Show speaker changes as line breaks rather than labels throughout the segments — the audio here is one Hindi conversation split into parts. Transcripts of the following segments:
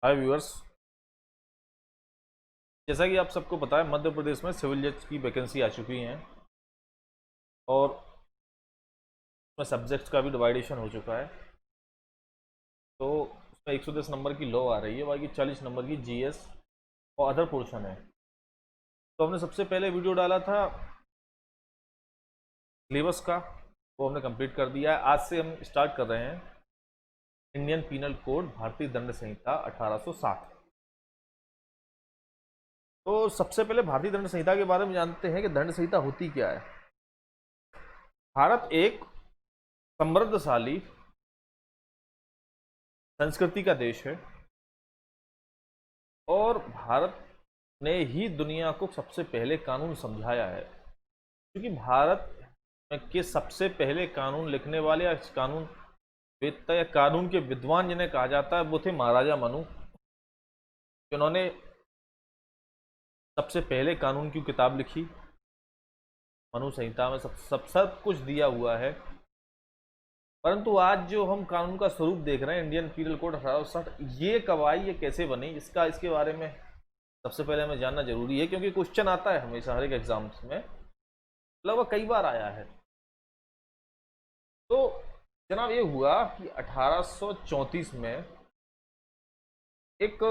हाय व्यूअर्स, जैसा कि आप सबको पता है मध्य प्रदेश में सिविल जज की वैकेंसी आ चुकी हैं और उसमें सब्जेक्ट्स का भी डिवाइडेशन हो चुका है। तो उसमें 110 नंबर की लॉ आ रही है, बाकी 40 नंबर की जीएस और अदर पोर्शन है। तो हमने सबसे पहले वीडियो डाला था सिलेबस का, वो हमने कंप्लीट कर दिया है। आज से हम स्टार्ट कर रहे हैं इंडियन पीनल कोड भारतीय दंड संहिता 1860। तो सबसे पहले भारतीय दंड संहिता के बारे में जानते हैं कि दंड संहिता होती क्या है। भारत एक समृद्धशाली संस्कृति का देश है और भारत ने ही दुनिया को सबसे पहले कानून समझाया है, क्योंकि भारत के सबसे पहले कानून लिखने वाले या कानून वेत्ता या कानून के विद्वान जिन्हें कहा जाता है वो थे महाराजा मनु, जिन्होंने सबसे पहले कानून की किताब लिखी। मनु संहिता में सब कुछ दिया हुआ है। परंतु आज जो हम कानून का स्वरूप देख रहे हैं इंडियन पीनल कोड 1860, ये कब आई, ये कैसे बनी, इसके बारे में सबसे पहले हमें जानना जरूरी है, क्योंकि क्वेश्चन आता है हमेशा हर एक एग्जाम्स में, लगभग कई बार आया है। तो जनाब ये हुआ कि 1834 में एक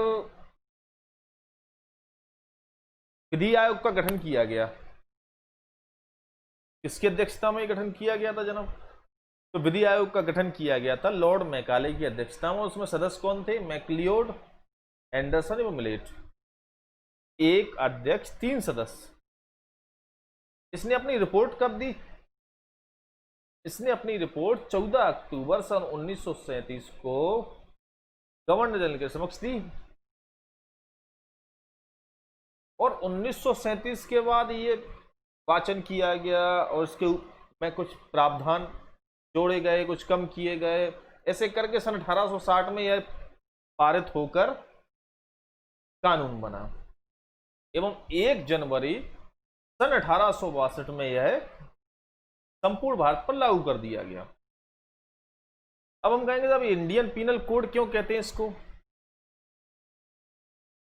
विधि आयोग का गठन किया गया। किसकी अध्यक्षता में गठन किया गया था जनाब? तो विधि आयोग का गठन किया गया था लॉर्ड मैकाले की अध्यक्षता में। उसमें सदस्य कौन थे? मैक्लियोड, एंडरसन एवं मिलेट। एक अध्यक्ष, 3 सदस्य। इसने अपनी रिपोर्ट कब दी? इसने अपनी रिपोर्ट 14 अक्टूबर सन 1937 को गवर्नर जनरल के समक्ष दी और 1937 के बाद ये वाचन किया गया और इसके में कुछ प्रावधान जोड़े गए, कुछ कम किए गए। ऐसे करके सन 1860 में यह पारित होकर कानून बना एवं 1 जनवरी सन 1862 में यह संपूर्ण भारत पर लागू कर दिया गया। अब हम कहेंगे साहब इंडियन पीनल कोड क्यों कहते हैं इसको?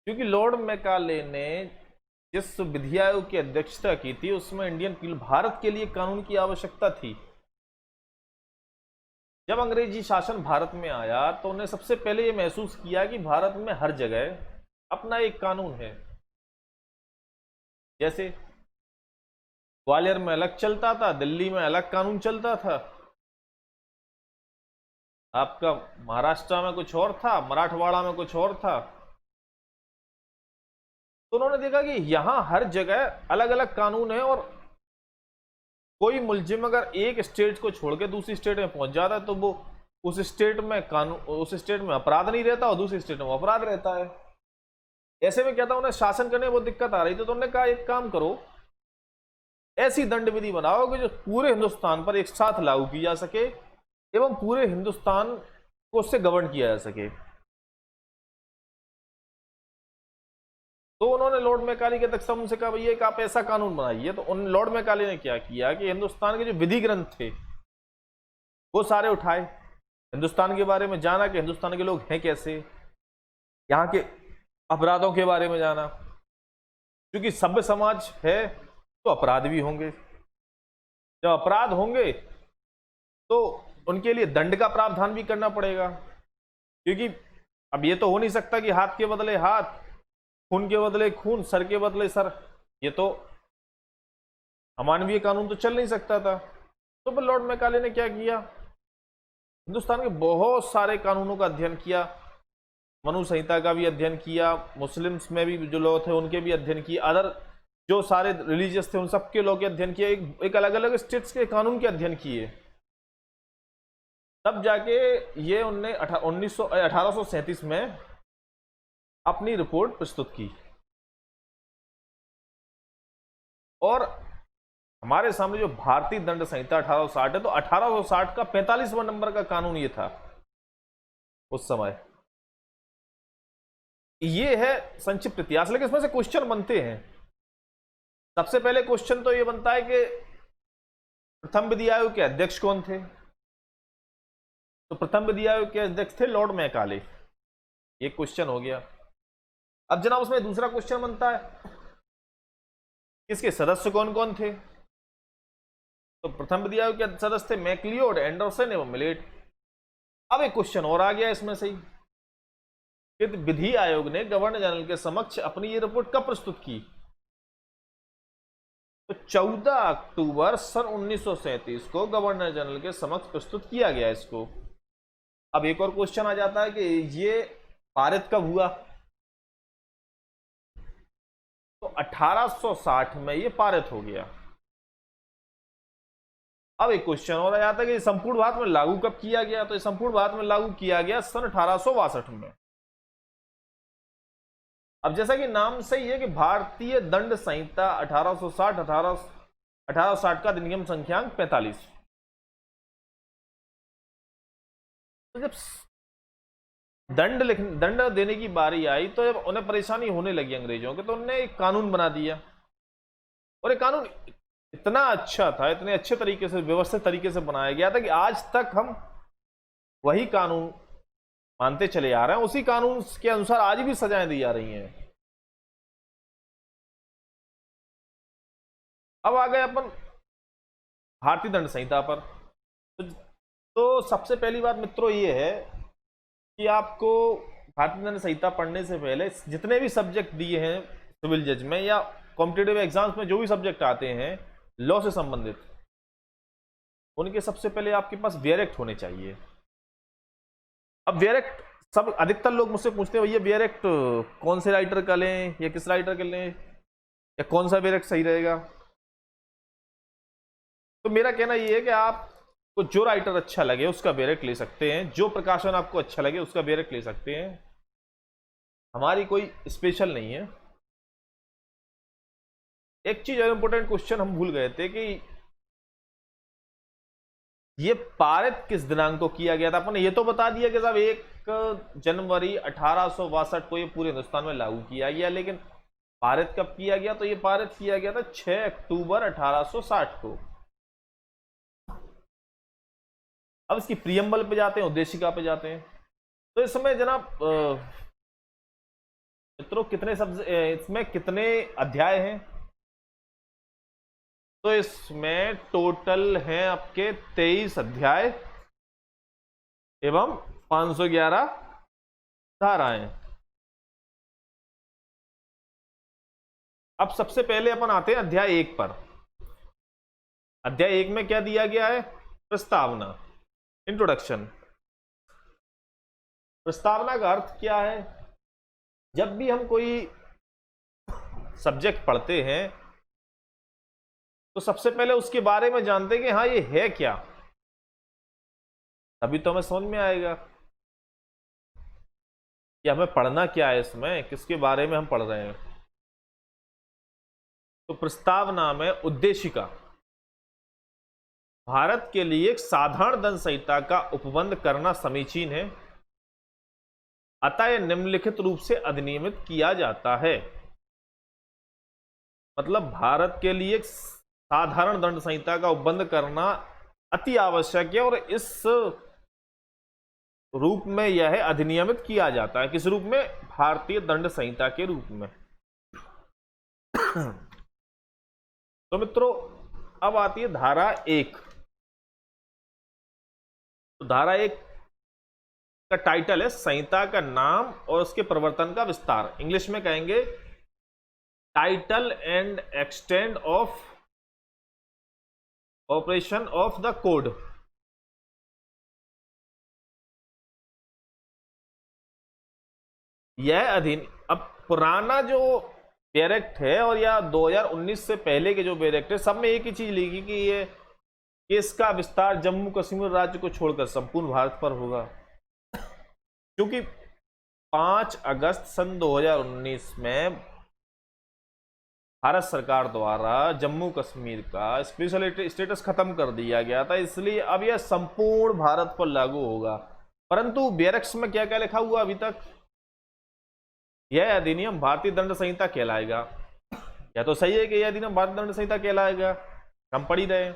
क्योंकि लॉर्ड मैकाले ने जिस विधि आयोग की अध्यक्षता की थी उसमें इंडियन पीनल भारत के लिए कानून की आवश्यकता थी। जब अंग्रेजी शासन भारत में आया तो उन्हें सबसे पहले यह महसूस किया कि भारत में हर जगह अपना एक कानून है। जैसे ग्वालियर में अलग चलता था, दिल्ली में अलग कानून चलता था, आपका महाराष्ट्र में कुछ और था, मराठवाड़ा में कुछ और था। तो उन्होंने देखा कि यहां हर जगह अलग अलग कानून है और कोई मुलजिम अगर एक स्टेट को छोड़ के दूसरी स्टेट में पहुंच जाता है तो वो उस स्टेट में कानून, उस स्टेट में अपराध नहीं रहता और दूसरी स्टेट में अपराध रहता है। ऐसे में क्या था, उन्हें शासन करने में बहुत दिक्कत आ रही थी। तो उन्होंने कहा एक काम करो, ऐसी दंड विधि बनाओ कि जो पूरे हिंदुस्तान पर एक साथ लागू की जा सके एवं पूरे हिंदुस्तान को उससे गवर्न किया जा सके। तो उन्होंने लॉर्ड मैकाले की अध्यक्षता में उनसे कहा भैया एक आप ऐसा कानून बनाइए। तो उन लॉर्ड मैकाले ने क्या किया कि हिंदुस्तान के जो विधि ग्रंथ थे वो सारे उठाए, हिंदुस्तान के बारे में जाना कि हिंदुस्तान के लोग हैं कैसे, यहाँ के अपराधों के बारे में जाना, क्योंकि सभ्य समाज है तो अपराध भी होंगे। जब अपराध होंगे तो उनके लिए दंड का प्रावधान भी करना पड़ेगा, क्योंकि अब ये तो हो नहीं सकता कि हाथ के बदले हाथ, खून के बदले खून, सर के बदले सर। ये तो अमानवीय कानून तो चल नहीं सकता था। तो फिर लॉर्ड मैकाले ने क्या किया, हिंदुस्तान के बहुत सारे कानूनों का अध्ययन किया, मनु संहिता का भी अध्ययन किया, मुस्लिम्स में भी जो लोग थे उनके भी अध्ययन किए, अदर जो सारे रिलीजियस थे उन सबके लोग के अध्ययन किए, एक अलग अलग स्टेट्स के कानून के अध्ययन किए। तब जाके ये उनने 1837 में अपनी रिपोर्ट प्रस्तुत की और हमारे सामने जो भारतीय दंड संहिता 1860 है, तो 1860 का 45वां नंबर का कानून ये था उस समय। ये है संक्षिप्त इतिहास, लेकिन इसमें से क्वेश्चन बनते हैं। सबसे पहले क्वेश्चन तो ये बनता है कि प्रथम विधि आयोग के अध्यक्ष कौन थे? तो प्रथम विधि आयोग के अध्यक्ष थे लॉर्ड मैकाले। ये क्वेश्चन हो गया। अब जनाब उसमें दूसरा क्वेश्चन बनता है, इसके सदस्य कौन कौन थे? तो प्रथम विधियायोग के सदस्य थे मैक्लियोड, एंडरसन एवं मिलेट। अब एक क्वेश्चन और आ गया इसमें से ही, विधि आयोग ने गवर्नर जनरल के समक्ष अपनी ये रिपोर्ट कब प्रस्तुत की? तो 14 अक्टूबर सन 1937 को गवर्नर जनरल के समक्ष प्रस्तुत किया गया इसको। अब एक और क्वेश्चन आ जाता है कि ये पारित कब हुआ? तो 1860 में ये पारित हो गया। अब एक क्वेश्चन और आ जाता है कि संपूर्ण भारत में लागू कब किया गया? तो संपूर्ण भारत में लागू किया गया सन 1862 में। अब जैसा कि नाम से ही है कि भारतीय दंड संहिता 1860 का अधिनियम संख्यांक 45। तो जब दंड देने की बारी आई तो जब उन्हें परेशानी होने लगी अंग्रेजों के, तो उन्होंने एक कानून बना दिया। और एक कानून इतना अच्छा था, इतने अच्छे तरीके से व्यवस्थित तरीके से बनाया गया था कि आज तक हम वही कानून मानते चले आ रहे हैं, उसी कानून के अनुसार आज भी सजाएं दी जा रही हैं। अब आ गए अपन भारतीय दंड संहिता पर। तो सबसे पहली बात मित्रों ये है कि आपको भारतीय दंड संहिता पढ़ने से पहले जितने भी सब्जेक्ट दिए हैं सिविल जज में या कॉम्पिटिटिव एग्जाम्स में, जो भी सब्जेक्ट आते हैं लॉ से संबंधित, उनके सबसे पहले आपके पास वेयर होने चाहिए। अब वेयर सब अधिकतर लोग मुझसे पूछते हैं भैया वेयर एक्ट कौन से राइटर का लें या किस राइटर का लें या कौन सा वेयर सही रहेगा? तो मेरा कहना यह है कि आपको जो राइटर अच्छा लगे उसका वेयर ले सकते हैं, जो प्रकाशन आपको अच्छा लगे उसका वेयर ले सकते हैं, हमारी कोई स्पेशल नहीं है। एक चीज और इंपॉर्टेंट क्वेश्चन हम भूल गए थे कि ये पारित किस दिनांक को किया गया था। अपन ने ये तो बता दिया कि साहब 1 जनवरी 1862 को ये पूरे हिंदुस्तान में लागू किया गया, लेकिन पारित कब किया गया? तो ये पारित किया गया था 6 अक्टूबर 1860 को। अब इसकी प्रियम्बल पे जाते हैं, उद्देशिका पे जाते हैं। तो इस समय जनाब मित्रों कितने इसमें कितने अध्याय हैं? तो इसमें टोटल हैं आपके 23 अध्याय एवं 511 धाराएं। अब सबसे पहले अपन आते हैं अध्याय 1 पर। अध्याय 1 में क्या दिया गया है? प्रस्तावना, इंट्रोडक्शन। प्रस्तावना का अर्थ क्या है? जब भी हम कोई सब्जेक्ट पढ़ते हैं तो सबसे पहले उसके बारे में जानते हैं कि हाँ ये है क्या, तभी तो हमें समझ में आएगा कि हमें पढ़ना क्या है, इसमें किसके बारे में हम पढ़ रहे हैं। तो प्रस्तावना में उद्देशिका, भारत के लिए एक साधारण दंड संहिता का उपबंध करना समीचीन है, अतः यह निम्नलिखित रूप से अधिनियमित किया जाता है। मतलब भारत के लिए एक साधारण दंड संहिता का उपबंध करना अति आवश्यक है और इस रूप में यह अधिनियमित किया जाता है। किस रूप में? भारतीय दंड संहिता के रूप में। तो मित्रों अब आती है धारा 1। तो धारा 1 का टाइटल है संहिता का नाम और उसके प्रवर्तन का विस्तार। इंग्लिश में कहेंगे title and extend of operation of the code. यह अब पुराना जो बेयर एक्ट है और या 2019 से पहले के जो बेयर एक्ट है, सब में एक ही चीज लिखी कि ये इसका विस्तार जम्मू कश्मीर राज्य को छोड़कर संपूर्ण भारत पर होगा। क्योंकि 5 अगस्त सन 2019 में भारत सरकार द्वारा जम्मू कश्मीर का स्पेशल स्टेटस खत्म कर दिया गया था, इसलिए अब यह संपूर्ण भारत पर लागू होगा। परंतु बेयरक्स में क्या क्या लिखा हुआ अभी तक? यह अधिनियम भारतीय दंड संहिता कहलाएगा। या तो सही है कि यह अधिनियम भारतीय दंड संहिता कहलाएगा, हम पढ़ ही रहे।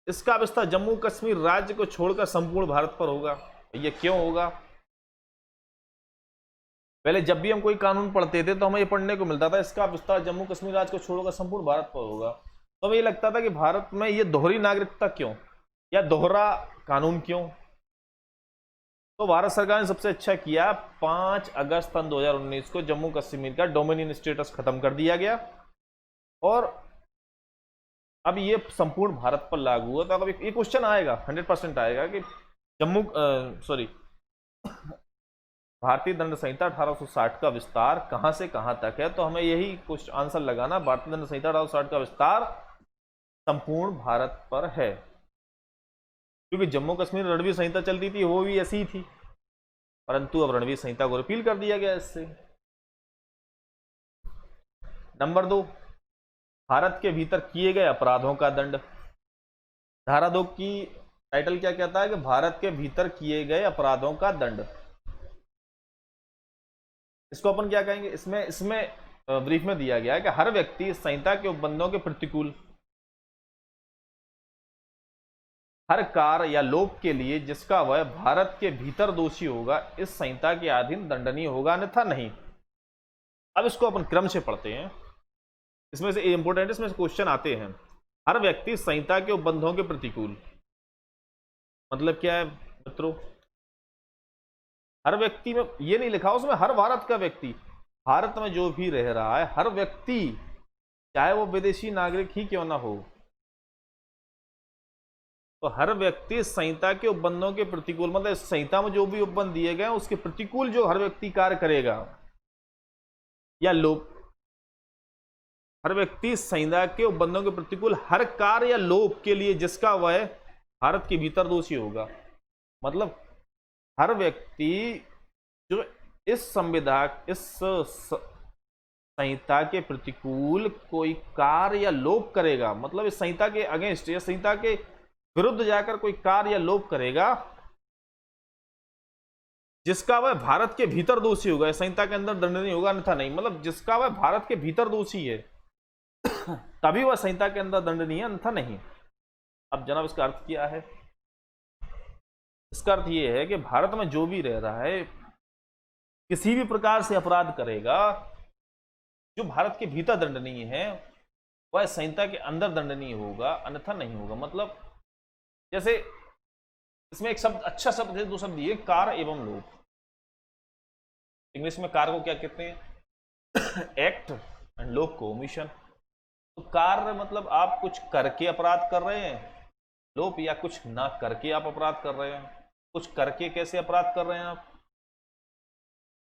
इसका विस्तार जम्मू कश्मीर राज्य को छोड़कर संपूर्ण भारत पर होगा। ये क्यों होगा? पहले जब भी हम कोई कानून पढ़ते थे तो हमें ये पढ़ने को मिलता था इसका विस्तार जम्मू कश्मीर राज्य को छोड़कर संपूर्ण भारत पर होगा। तो हमें ये लगता था कि भारत में ये दोहरी नागरिकता क्यों या दोहरा कानून क्यों। तो भारत सरकार ने सबसे अच्छा किया, 5 अगस्त सन 2019 को जम्मू कश्मीर का डोमिनियन स्टेटस खत्म कर दिया गया और अब ये संपूर्ण भारत पर लागू हुआ। तो अब ये क्वेश्चन आएगा, 100% आएगा कि भारतीय दंड संहिता 1860 का विस्तार कहां से कहां तक है। तो हमें यही कुछ आंसर लगाना, भारतीय दंड संहिता 1860 का विस्तार संपूर्ण भारत पर है, क्योंकि जम्मू कश्मीर रणवीर संहिता चलती थी वो भी ऐसी ही थी, परंतु अब रणवीर संहिता को रिपील कर दिया गया इससे। नंबर 2, भारत के भीतर किए गए अपराधों का दंड। धारा 2 की टाइटल क्या कहता है कि भारत के भीतर किए गए अपराधों का दंड। इसको अपन क्या कहेंगे, इसमें ब्रीफ में दिया गया है कि हर व्यक्ति संहिता के उपबंधों के प्रतिकूल हर कार्य या लोक के लिए जिसका वह भारत के भीतर दोषी होगा इस संहिता के अधीन दंडनीय होगा, अन्यथा नहीं। अब इसको अपन क्रम से पढ़ते हैं, इसमें से इंपोर्टेंट, इसमें से क्वेश्चन आते हैं। हर व्यक्ति संहिता के उपबंधों के प्रतिकूल मतलब क्या है मित्रों, हर व्यक्ति में ये नहीं लिखा उसमें हर भारत का व्यक्ति, भारत में जो भी रह रहा है हर व्यक्ति, चाहे वो विदेशी नागरिक ही क्यों ना हो, तो हर व्यक्ति संहिता के उपबंधों के प्रतिकूल मतलब संहिता में जो भी उपबंध दिए गए उसके प्रतिकूल जो हर व्यक्ति कार्य करेगा या लोप, हर व्यक्ति संहिता के उपबंधों के प्रतिकूल हर कार्य या लोप के लिए जिसका वह भारत के भीतर दोषी होगा। मतलब हर व्यक्ति जो इस संहिता के प्रतिकूल कोई कार्य या लोप करेगा, मतलब इस संहिता के अगेंस्ट या संहिता के विरुद्ध जाकर कोई कार्य या लोप करेगा जिसका वह भारत के भीतर दोषी होगा, संहिता के अंदर दंडनीय होगा, अन्यथा नहीं। मतलब जिसका वह भारत के भीतर दोषी है तभी वह संहिता के अंदर दंडनीय है, अन्यथा नहीं। अब जनाब इसका अर्थ क्या है, इसका अर्थ यह है कि भारत में जो भी रह रहा है किसी भी प्रकार से अपराध करेगा जो भारत के भीतर दंडनीय है वह संहिता के अंदर दंडनीय होगा, अन्यथा नहीं होगा। मतलब जैसे इसमें एक शब्द, अच्छा शब्द है, 2 शब्द दिए, कार एवं लोप। इंग्लिश में कार को क्या कहते हैं, एक्ट, एंड लोप को ओमिशन। तो कार्य मतलब आप कुछ करके अपराध कर रहे हैं, लोप या कुछ ना करके आप अपराध कर रहे हैं। कुछ करके कैसे अपराध कर रहे हैं आप,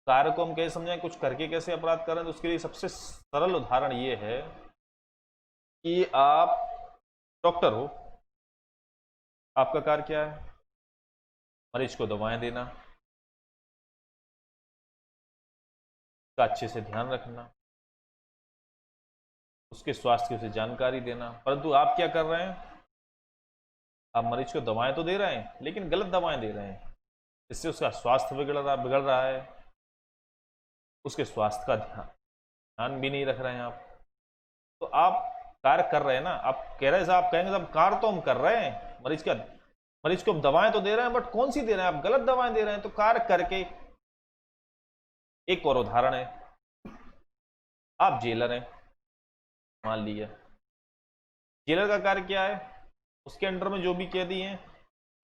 कार्य को हम कैसे समझें, कुछ करके कैसे अपराध कर रहे हैं। तो उसके लिए सबसे सरल उदाहरण ये है कि आप डॉक्टर हो, आपका कार्य क्या है, मरीज को दवाएं देना, उसका अच्छे से ध्यान रखना, उसके स्वास्थ्य की उसे जानकारी देना। परंतु आप क्या कर रहे हैं, आप मरीज को दवाएं तो दे रहे हैं लेकिन गलत दवाएं दे रहे हैं, इससे उसका स्वास्थ्य बिगड़ रहा है, उसके स्वास्थ्य का ध्यान भी नहीं रख रहे हैं आप। तो आप कार्य कर रहे हैं ना, आप कह रहे हैं, आप कहेंगे साहब कार्य तो हम कर रहे हैं, मरीज को दवाएं तो दे रहे हैं, बट कौन सी दे रहे हैं, आप गलत दवाएं दे रहे हैं। तो कार्य करके, एक और उदाहरण है, आप जेलर हैं मान लिया, जेलर का कार्य क्या है, उसके अंडर में जो भी कैदी हैं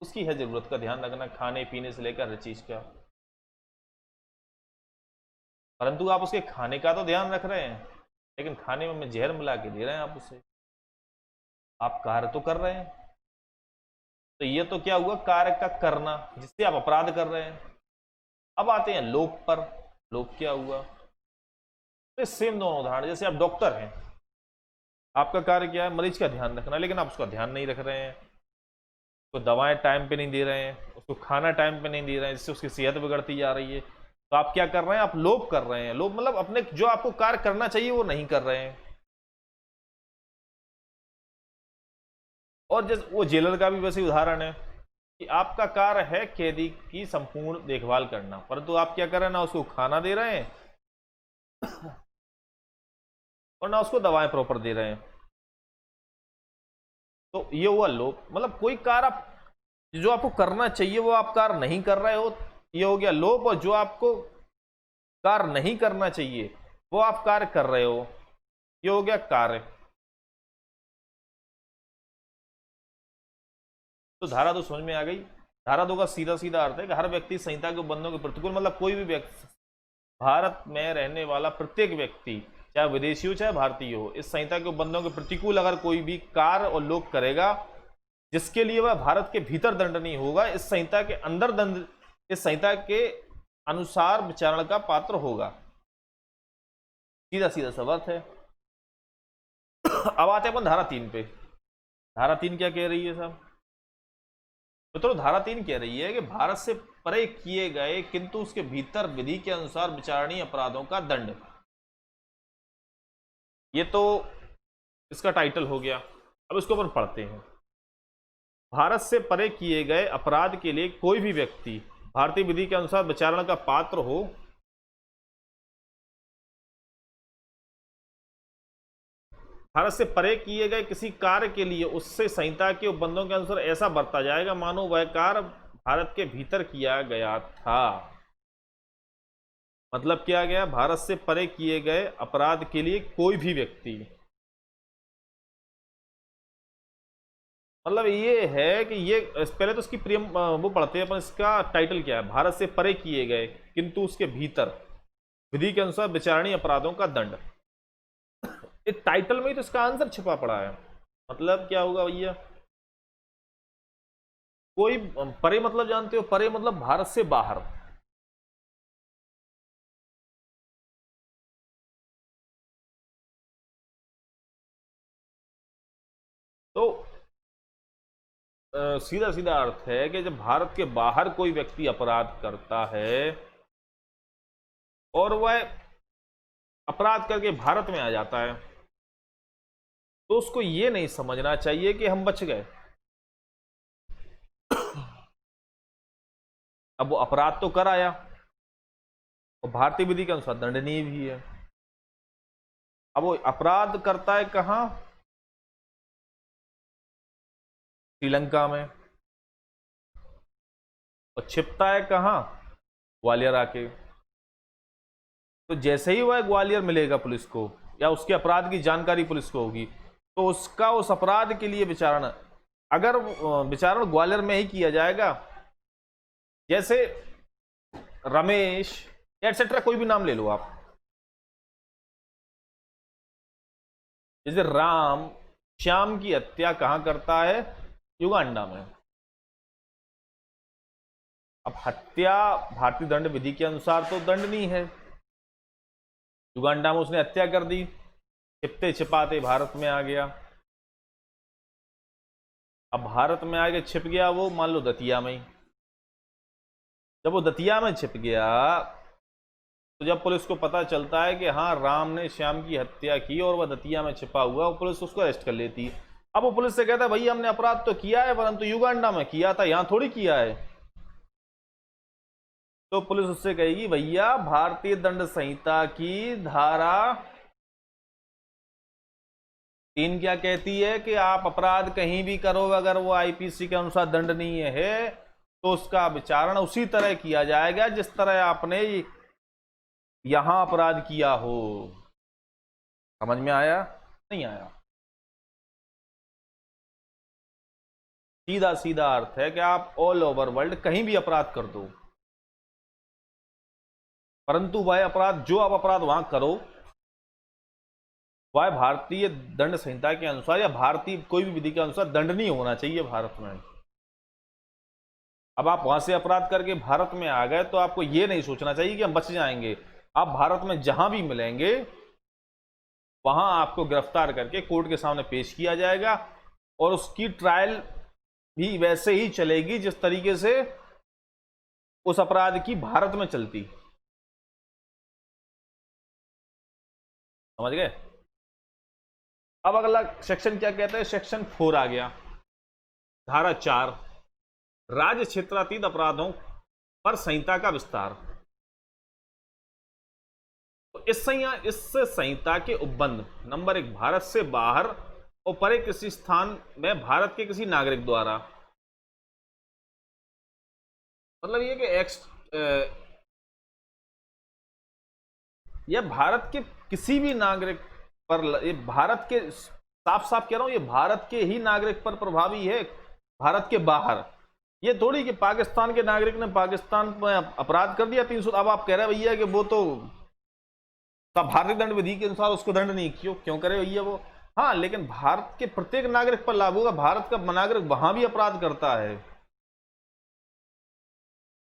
उसकी है जरूरत का ध्यान रखना, खाने पीने से लेकर हर चीज का। परंतु आप उसके खाने का तो ध्यान रख रहे हैं लेकिन खाने में जहर मिला के दे रहे हैं आप उसे, आप कार्य तो कर रहे हैं। तो ये तो क्या हुआ, कार्य का करना जिससे आप अपराध कर रहे हैं। अब आते हैं लोप पर, लोप क्या हुआ, तो सेम दोनों उदाहरण, जैसे आप डॉक्टर हैं, आपका कार्य क्या है, मरीज का ध्यान रखना, लेकिन आप उसका ध्यान नहीं रख रहे हैं, उसको दवाएं टाइम पे नहीं दे रहे हैं, उसको खाना टाइम पे नहीं दे रहे हैं, जिससे उसकी सेहत बिगड़ती जा रही है। तो आप क्या कर रहे हैं, आप लोप कर रहे हैं। लोप मतलब अपने जो आपको कार्य करना चाहिए वो नहीं कर रहे हैं। और जैसे वो जेलर का भी वैसे उदाहरण है कि आपका कार्य है कैदी की संपूर्ण देखभाल करना, परंतु आप क्या कर रहे हैं, ना उसको खाना दे रहे हैं और ना उसको दवाएं प्रॉपर दे रहे हैं। तो ये हुआ लोप, मतलब कोई कार्य आप जो आपको करना चाहिए वो आप कार्य नहीं कर रहे हो, ये हो गया लोप। और जो आपको कार्य नहीं करना चाहिए वो आप कार्य कर रहे हो, ये हो गया कार्य। तो धारा 2 समझ में आ गई। धारा 2 का सीधा सीधा अर्थ है कि हर व्यक्ति संहिता के बंधनों के प्रतिकूल, मतलब कोई भी व्यक्ति, भारत में रहने वाला प्रत्येक व्यक्ति, चाहे विदेशी हो चाहे भारतीय हो, इस संहिता के बंधनों के प्रतिकूल अगर कोई भी कार्य और लोग करेगा जिसके लिए वह भारत के भीतर दंडनीय होगा, इस संहिता के अंदर दंड, इस संहिता के अनुसार विचारण का पात्र होगा। सीधा सीधा सब अर्थ है। अब आते हैं अपन धारा 3 पे। धारा 3 क्या कह रही है साहब? तो धारा 3 कह रही है कि भारत से परे किए गए किंतु उसके भीतर विधि के अनुसार विचारणीय अपराधों का दंड। ये तो इसका टाइटल हो गया। अब इसको अपन पढ़ते हैं। भारत से परे किए गए अपराध के लिए कोई भी व्यक्ति भारतीय विधि के अनुसार विचारण का पात्र हो, भारत से परे किए गए किसी कार्य के लिए उससे संहिता के उपबंधों के अनुसार ऐसा बरता जाएगा मानो वह कार्य भारत के भीतर किया गया था। मतलब क्या गया? भारत से परे किए गए अपराध के लिए कोई भी व्यक्ति, मतलब ये है कि ये पहले तो इसकी प्रियम वो पढ़ते हैं अपन, इसका टाइटल क्या है? भारत से परे किए गए किंतु उसके भीतर विधि के अनुसार विचारणीय अपराधों का दंड। इस टाइटल में ही तो इसका आंसर छिपा पड़ा है। मतलब क्या होगा भैया? कोई परे मतलब जानते हो? परे मतलब भारत से बाहर। तो सीधा सीधा अर्थ है कि जब भारत के बाहर कोई व्यक्ति अपराध करता है और वह अपराध करके भारत में आ जाता है तो उसको ये नहीं समझना चाहिए कि हम बच गए। अब वो अपराध तो कर आया और भारतीय विधि के अनुसार दंडनीय भी है। अब वो अपराध करता है कहां? श्रीलंका में। और छिपता है कहां? ग्वालियर आके। तो जैसे ही वह ग्वालियर मिलेगा पुलिस को या उसके अपराध की जानकारी पुलिस को होगी तो उसका उस अपराध के लिए विचारण, अगर विचारण ग्वालियर में ही किया जाएगा, जैसे रमेश एटसेट्रा कोई भी नाम ले लो आप, जैसे राम श्याम की हत्या कहां करता है? युगांडा में। अब हत्या भारतीय दंड विधि के अनुसार तो दंडनीय है। युगांडा में उसने हत्या कर दी, छिपते छिपाते भारत में आ गया। अब भारत में आके छिप गया वो, मान लो दतिया में ही। जब वो दतिया में छिप गया तो जब पुलिस को पता चलता है कि हाँ राम ने श्याम की हत्या की और वह दतिया में छिपा हुआ, वो पुलिस उसको अरेस्ट कर लेती है। अब वो पुलिस से कहता है भैया हमने अपराध तो किया है परंतु युगांडा में किया था, यहां थोड़ी किया है। तो पुलिस उससे कहेगी भैया भारतीय दंड संहिता की धारा 3 क्या कहती है कि आप अपराध कहीं भी करो अगर वो आईपीसी के अनुसार दंडनीय है तो उसका विचारण उसी तरह किया जाएगा जिस तरह आपने यहां अपराध किया हो। समझ में आया? नहीं आया? सीधा सीधा अर्थ है कि आप ऑल ओवर वर्ल्ड कहीं भी अपराध कर दो, परंतु वह अपराध जो आप अपराध वहां करो वह भारतीय दंड संहिता के अनुसार या भारतीय कोई भी विधि के अनुसार दंडनीय होना चाहिए भारत में। अब आप वहां से अपराध करके भारत में आ गए तो आपको यह नहीं सोचना चाहिए कि हम बच जाएंगे। आप भारत में जहां भी मिलेंगे वहां आपको गिरफ्तार करके कोर्ट के सामने पेश किया जाएगा और उसकी ट्रायल भी वैसे ही चलेगी जिस तरीके से उस अपराध की भारत में चलती। समझ गए? अब अगला सेक्शन क्या कहता है? सेक्शन 4 आ गया। धारा 4 राज्य क्षेत्रातीत अपराधों पर संहिता का विस्तार। तो इस संहिता के उपबंध नंबर 1 भारत से बाहर और परे किसी स्थान में भारत के किसी नागरिक द्वारा, मतलब ये कि यह भारत के किसी भी नागरिक पर, ये भारत के, साफ साफ कह रहा हूं, ये भारत के ही नागरिक पर प्रभावी है, भारत के बाहर। ये थोड़ी कि पाकिस्तान के नागरिक ने पाकिस्तान में अपराध कर दिया 300, अब आप कह रहे हैं भैया कि वो तो भारतीय दंड विधि के अनुसार उसको दंड नहीं क्यों करे भैया वो। हाँ, लेकिन भारत के प्रत्येक नागरिक पर लागू होगा, भारत का नागरिक वहां भी अपराध करता है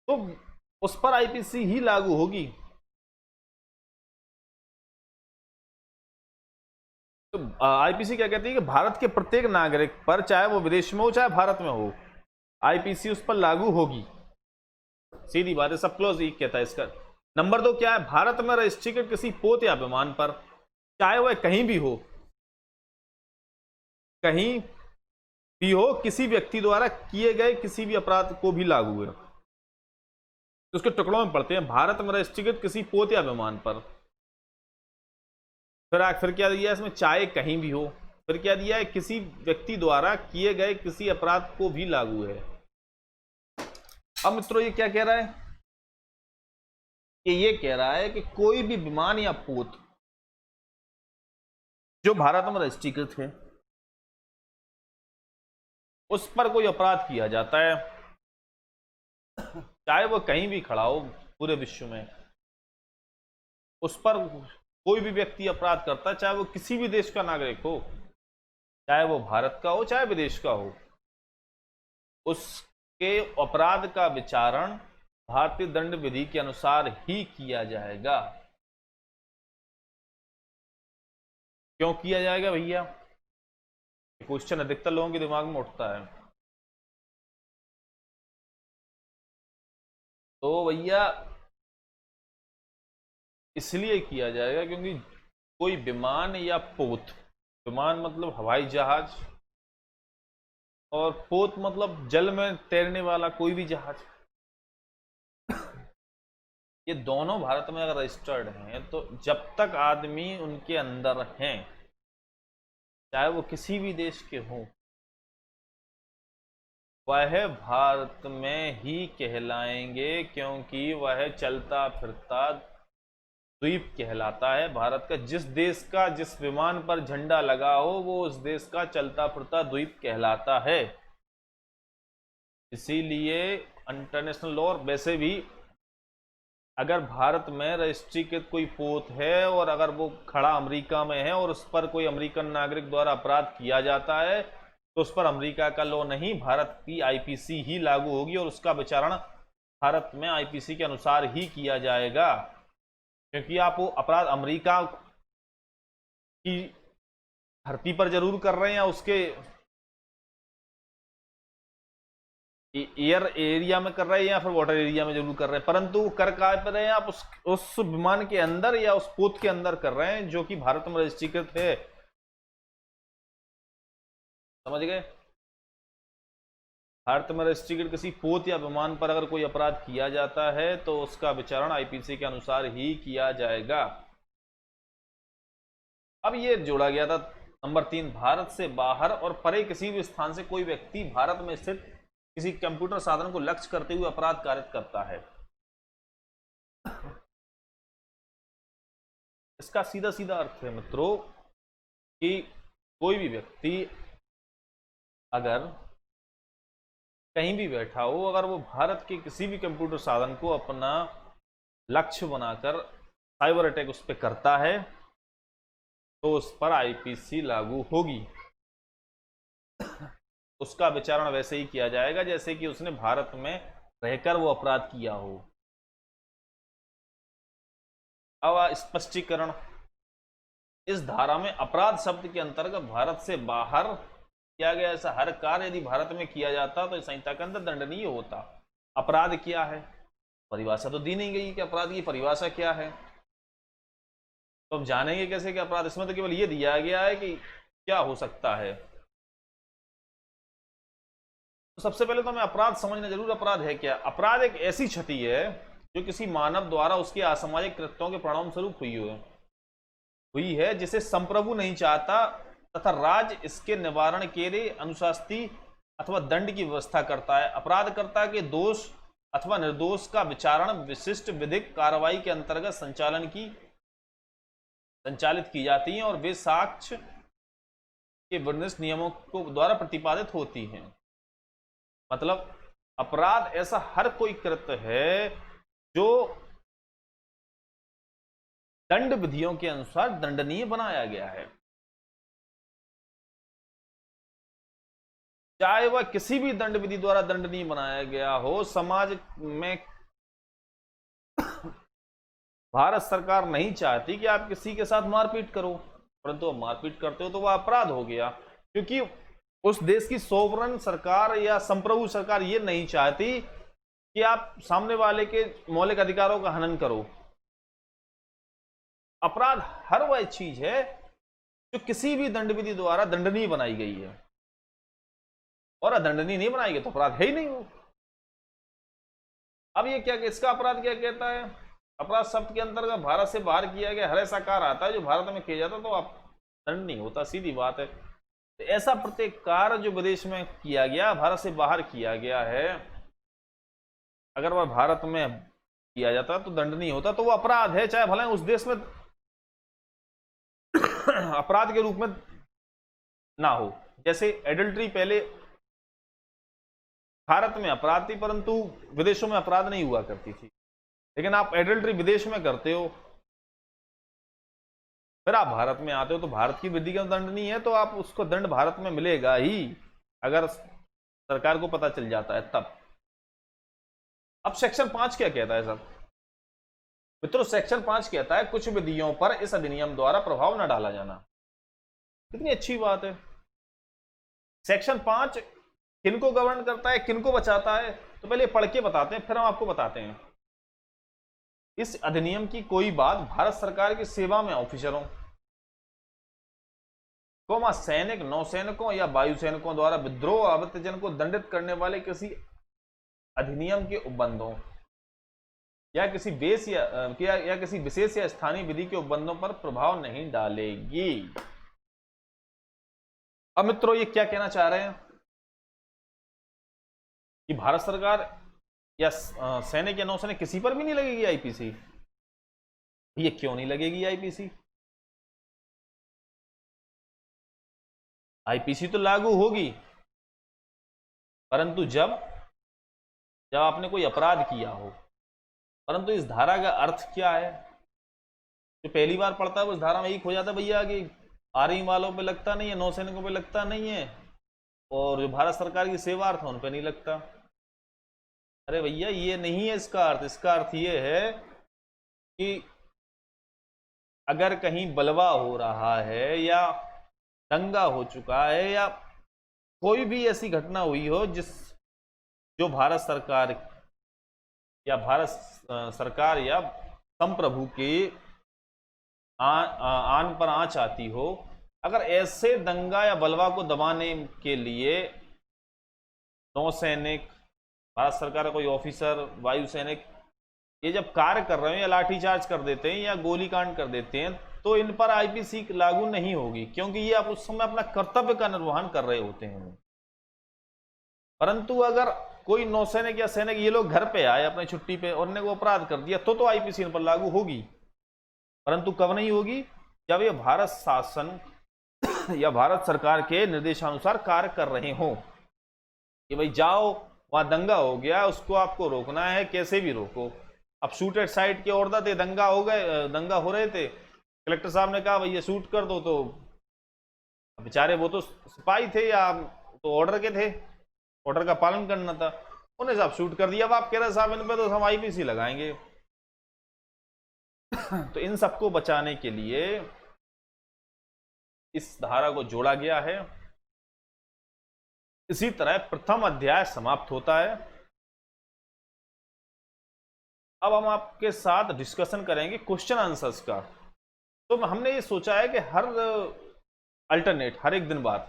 तो उस पर आईपीसी ही लागू होगी। तो आईपीसी क्या कहती है कि भारत के प्रत्येक नागरिक पर, चाहे वो विदेश में हो चाहे भारत में हो, आईपीसी उस पर लागू होगी। सीधी बात है, सब क्लोज ही कहता है इसका। नंबर 2 क्या है, भारत में रजिस्ट्रेटेड किसी पोत या विमान पर, चाहे वह कहीं भी हो, कहीं भी हो, किसी व्यक्ति द्वारा किए गए किसी भी अपराध को भी लागू है। तो उसके टुकड़ों में पढ़ते हैं, भारत में रजिस्ट्रेटेड किसी पोत या विमान पर, फिर क्या दिया है इसमें, चाहे कहीं भी हो, फिर क्या दिया है, किसी व्यक्ति द्वारा किए गए किसी अपराध को भी लागू है। अब मित्रों ये क्या कह रहा है कि ये कह रहा है कि कोई भी विमान या पोत जो भारत में रजिस्ट्रीकृत है उस पर कोई अपराध किया जाता है, चाहे वो कहीं भी खड़ा हो पूरे विश्व में, उस पर कोई भी व्यक्ति अपराध करता है, चाहे वो किसी भी देश का नागरिक हो, चाहे वो भारत का हो चाहे विदेश का हो, उसके अपराध का विचारण भारतीय दंड विधि के अनुसार ही किया जाएगा। क्यों किया जाएगा भैया, क्वेश्चन अधिकतर लोगों के दिमाग में उठता है। तो भैया इसलिए किया जाएगा क्योंकि कोई विमान या पोत, विमान मतलब हवाई जहाज और पोत मतलब जल में तैरने वाला कोई भी जहाज, ये दोनों भारत में अगर रजिस्टर्ड हैं तो जब तक आदमी उनके अंदर हैं, चाहे वो किसी भी देश के हों, वह भारत में ही कहलाएंगे, क्योंकि वह चलता फिरता द्वीप कहलाता है। भारत का जिस देश का जिस विमान पर झंडा लगा हो वो उस देश का चलता फिरता द्वीप कहलाता है। इसीलिए इंटरनेशनल लॉ, वैसे भी अगर भारत में रजिस्ट्रीकृत कोई पोत है और अगर वो खड़ा अमेरिका में है और उस पर कोई अमेरिकन नागरिक द्वारा अपराध किया जाता है तो उस पर अमेरिका का लॉ नहीं, भारत की आईपीसी ही लागू होगी और उसका विचारण भारत में आईपीसी के अनुसार ही किया जाएगा। क्योंकि आप वो अपराध अमेरिका की धरती पर जरूर कर रहे हैं या उसके एयर एरिया में कर रहे हैं या फिर वाटर एरिया में जरूर कर रहे हैं, परंतु कर कहां पर रहे हैं आप, उस विमान के अंदर या उस पोत के अंदर कर रहे हैं जो कि भारत में रजिस्ट्रीकृत है। समझ गए, भारत में रजिस्ट्रीकृत किसी पोत या विमान पर अगर कोई अपराध किया जाता है तो उसका विचारण आईपीसी के अनुसार ही किया जाएगा। अब ये जोड़ा गया था नंबर 3, भारत से बाहर और परे किसी भी स्थान से कोई व्यक्ति भारत में स्थित किसी कंप्यूटर साधन को लक्ष्य करते हुए अपराध कारित करता है। इसका सीधा सीधा अर्थ है मित्रों कि कोई भी व्यक्ति अगर कहीं भी बैठा हो, अगर वो भारत के किसी भी कंप्यूटर साधन को अपना लक्ष्य बनाकर साइबर अटैक उस पर करता है तो उस पर आईपीसी लागू होगी। उसका विचारण वैसे ही किया जाएगा जैसे कि उसने भारत में रहकर वो अपराध किया हो। अब स्पष्टीकरण, इस धारा में अपराध शब्द के अंतर्गत भारत से बाहर किया गया ऐसा हर कार्य यदि भारत में किया जाता तो इस संहिता के अंदर दंडनीय होता। अपराध क्या है, परिभाषा तो दी नहीं गई कि अपराध की परिभाषा क्या है, तो हम जानेंगे कैसे कि अपराध, इसमें तो केवल ये दिया गया है कि क्या हो सकता है। तो सबसे पहले तो हमें अपराध समझना जरूर, अपराध है क्या। अपराध एक ऐसी क्षति है जो किसी मानव द्वारा उसके असामाजिक कृत्यों के परिणाम स्वरूप हुई है जिसे संप्रभु नहीं चाहता तथा राज्य इसके निवारण के लिए अनुशास्ती अथवा दंड की व्यवस्था करता है। अपराधकर्ता के दोष अथवा निर्दोष का विचारण विशिष्ट विधिक कार्रवाई के अंतर्गत संचालन की संचालित की जाती हैं और वे साक्ष्य के वर्णित नियमों को द्वारा प्रतिपादित होती हैं। मतलब अपराध ऐसा हर कोई कृत्य है जो दंड विधियों के अनुसार दंडनीय बनाया गया है, चाहे वह किसी भी दंड विधि द्वारा दंडनीय बनाया गया हो। समाज में भारत सरकार नहीं चाहती कि आप किसी के साथ मारपीट करो, परंतु आप मारपीट करते हो तो वह अपराध हो गया, क्योंकि उस देश की सोवरन सरकार या संप्रभु सरकार ये नहीं चाहती कि आप सामने वाले के मौलिक अधिकारों का हनन करो। अपराध हर वह चीज है जो किसी भी दंड विधि द्वारा दंडनीय बनाई गई है, और अदंडनीय नहीं बनाई गई तो अपराध है ही नहीं वो। अब ये क्या, इसका अपराध क्या कहता है? अपराध शब्द के अंतर्गत भारत से बाहर किया गया हर ऐसा कार्य आता है जो भारत में किया जाता तो आप दंड नहीं होता, सीधी बात है। तो ऐसा प्रत्येक कार्य जो विदेश में किया गया, भारत से बाहर किया गया है, अगर वह भारत में किया जाता तो दंड नहीं होता, तो वो अपराध है, चाहे भले उस देश में अपराध के रूप में ना हो। जैसे एडल्ट्री पहले भारत में अपराध थी, परंतु विदेशों में अपराध नहीं हुआ करती थी, लेकिन आप एडल्ट्री विदेश में करते हो, फिर आप भारत में आते हो तो भारत की विधि का दंड नहीं है, तो आप उसको दंड भारत में मिलेगा ही, अगर सरकार को पता चल जाता है तब। अब सेक्शन 5 क्या कहता है सब मित्रों? सेक्शन 5 कहता है कुछ विधियों पर इस अधिनियम द्वारा प्रभाव न डाला जाना। कितनी अच्छी बात है। सेक्शन 5 किनको गवर्न करता है, किनको बचाता है, तो पहले पढ़ के बताते हैं, फिर हम आपको बताते हैं। इस अधिनियम की कोई बात भारत सरकार की सेवा में ऑफिसरों, सैनिक, नौसैनिकों या वायुसैनिकों द्वारा विद्रोह आवृत्तजन को दंडित करने वाले किसी अधिनियम के उपबंधों या किसी बेस या किसी विशेष या स्थानीय विधि के उपबंधों पर प्रभाव नहीं डालेगी। अब मित्रों ये क्या कहना चाह रहे हैं कि भारत सरकार या सैनिक या नौसैनिक किसी पर भी नहीं लगेगी आईपीसी। ये क्यों नहीं लगेगी आईपीसी? आईपीसी तो लागू होगी, परंतु जब आपने कोई अपराध किया हो। परंतु इस धारा का अर्थ क्या है? जो पहली बार पढ़ता है उस धारा में एक हो जाता है भैया कि आर्मी वालों पे लगता नहीं है, नौसैनिकों पे लगता नहीं है, और जो भारत सरकार की सेवार्थ है उन पे नहीं लगता। अरे भैया ये नहीं है इसका अर्थ। इसका अर्थ ये है कि अगर कहीं बलवा हो रहा है या दंगा हो चुका है या कोई भी ऐसी घटना हुई हो जो भारत सरकार या संप्रभु के आन पर आंच आती हो, अगर ऐसे दंगा या बलवा को दबाने के लिए नौसैनिक, भारत सरकार का कोई ऑफिसर, वायुसैनिक ये जब कार्य कर रहे हैं या लाठीचार्ज कर देते हैं या गोलीकांड कर देते हैं, तो इन पर आईपीसी लागू नहीं होगी, क्योंकि ये आप उस समय अपना कर्तव्य का निर्वहन कर रहे होते हैं। परंतु अगर कोई नौसैनिक या सैनिक ये लोग घर पे आए अपने छुट्टी पे और उन्होंने वो अपराध कर दिया तो आईपीसी इन पर लागू होगी। परंतु कब नहीं होगी? जब ये भारत शासन या भारत सरकार के निर्देशानुसार कार्य कर रहे हो कि भाई जाओ वहां दंगा हो गया, उसको आपको रोकना है, कैसे भी रोको। अब शूट एट साइड के ऑर्डर थे, दंगा हो रहे थे, कलेक्टर साहब ने कहा भैया शूट कर दो, तो बेचारे वो तो सिपाही थे या तो ऑर्डर के थे, ऑर्डर का पालन करना था, उन्हें साहब शूट कर दिया। अब आप कह रहे साहब इन पे तो हम आईपीसी लगाएंगे। तो इन सबको बचाने के लिए इस धारा को जोड़ा गया है। इसी तरह प्रथम अध्याय समाप्त होता है। अब हम आपके साथ डिस्कशन करेंगे क्वेश्चन आंसर्स का। तो हमने ये सोचा है कि हर एक दिन बाद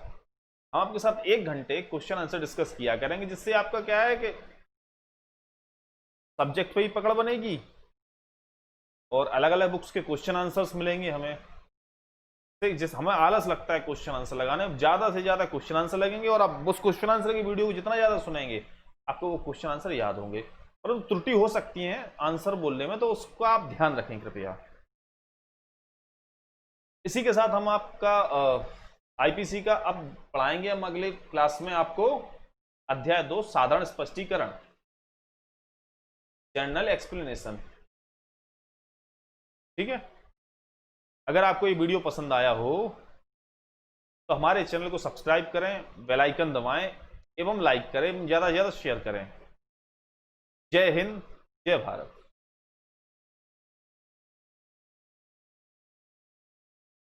हम आपके साथ 1 घंटे क्वेश्चन आंसर डिस्कस किया करेंगे, जिससे आपका क्या है कि सब्जेक्ट पे ही पकड़ बनेगी और अलग अलग बुक्स के क्वेश्चन आंसर्स मिलेंगे हमें। हमें आलस लगता है क्वेश्चन आंसर लगाने, ज्यादा से ज्यादा क्वेश्चन आंसर लगेंगे और आप उस क्वेश्चन आंसर की वीडियो को जितना ज्यादा सुनेंगे आपको वो क्वेश्चन आंसर याद होंगे। परंतु त्रुटि हो सकती है आंसर बोलने में, तो उसको आप ध्यान रखें कृपया। इसी के साथ हम आपका आईपीसी का अब पढ़ाएंगे हम अगले क्लास में आपको अध्याय 2 साधारण स्पष्टीकरण, जनरल एक्सप्लेनेशन। ठीक है, अगर आपको ये वीडियो पसंद आया हो तो हमारे चैनल को सब्सक्राइब करें, बेल आइकन दबाएं एवं लाइक करें, ज्यादा से ज्यादा शेयर करें। जय हिंद, जय भारत।